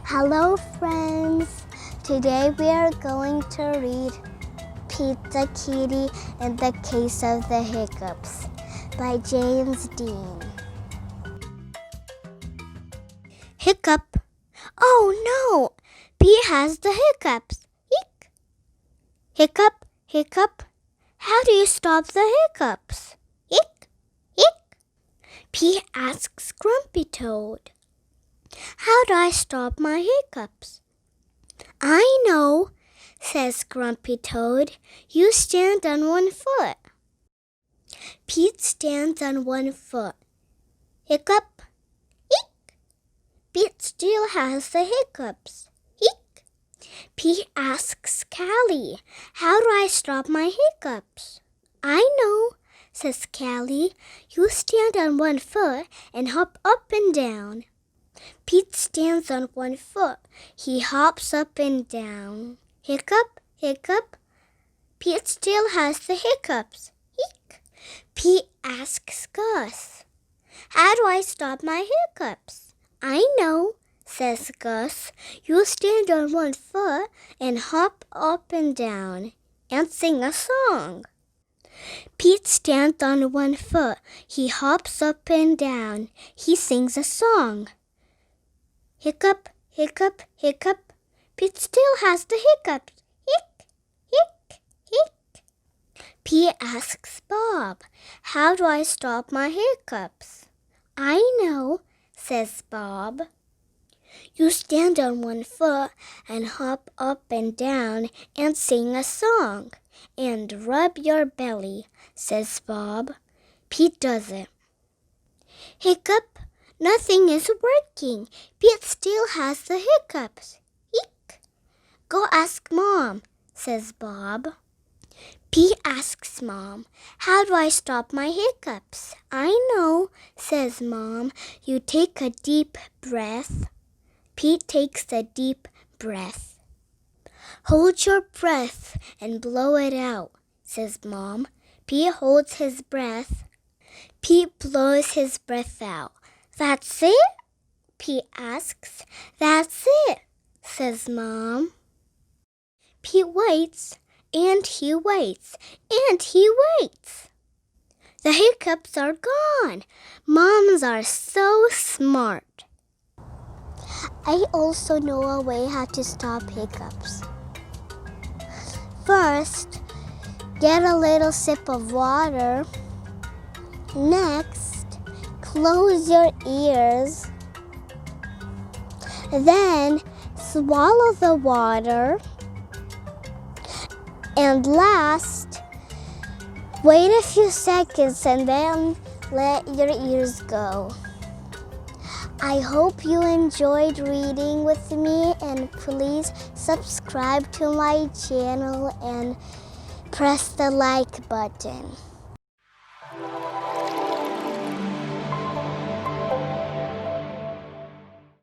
Hello friends! Today we are going to read Pete the Kitty and the Case of the Hiccups by James Dean. Hiccup. Oh no! Pete has the hiccups. Hic. Hiccup, hiccup. How do you stop the hiccups? Hic, hic. Pete asks Grumpy Toad. How do I stop my hiccups? I know, says Grumpy Toad. You stand on one foot. Pete stands on one foot. Hiccup, hic. Pete still has the hiccups. Hic. Pete asks Callie, how do I stop my hiccups? I know, says Callie. You stand on one foot and hop up and down. Pete stands on one foot. He hops up and down. Hiccup, hiccup. Pete still has the hiccups. Hic. Pete asks Gus, how do I stop my hiccups? I know, says Gus. You stand on one foot and hop up and down and sing a song. Pete stands on one foot. He hops up and down. He sings a song. Hiccup, hiccup, hiccup. Pete still has the hiccups. Hic, hic, hic. Pete asks Bob, how do I stop my hiccups? I know, says Bob. You stand on one foot and hop up and down and sing a song and rub your belly, says Bob. Pete does it. Hiccup. Nothing is working. Pete still has the hiccups. Hic. Go ask Mom, says Bob. Pete asks Mom, how do I stop my hiccups? I know, says Mom. You take a deep breath. Pete takes a deep breath. Hold your breath and blow it out, says Mom. Pete holds his breath. Pete blows his breath out. That's it? Pete asks. That's it, says Mom. Pete waits, and he waits, and he waits. The hiccups are gone. Moms are so smart. I also know a way how to stop hiccups. First, get a little sip of water. Next, close your ears. Then swallow the water. And last, wait a few seconds and then let your ears go. I hope you enjoyed reading with me, and please subscribe to my channel and press the like button.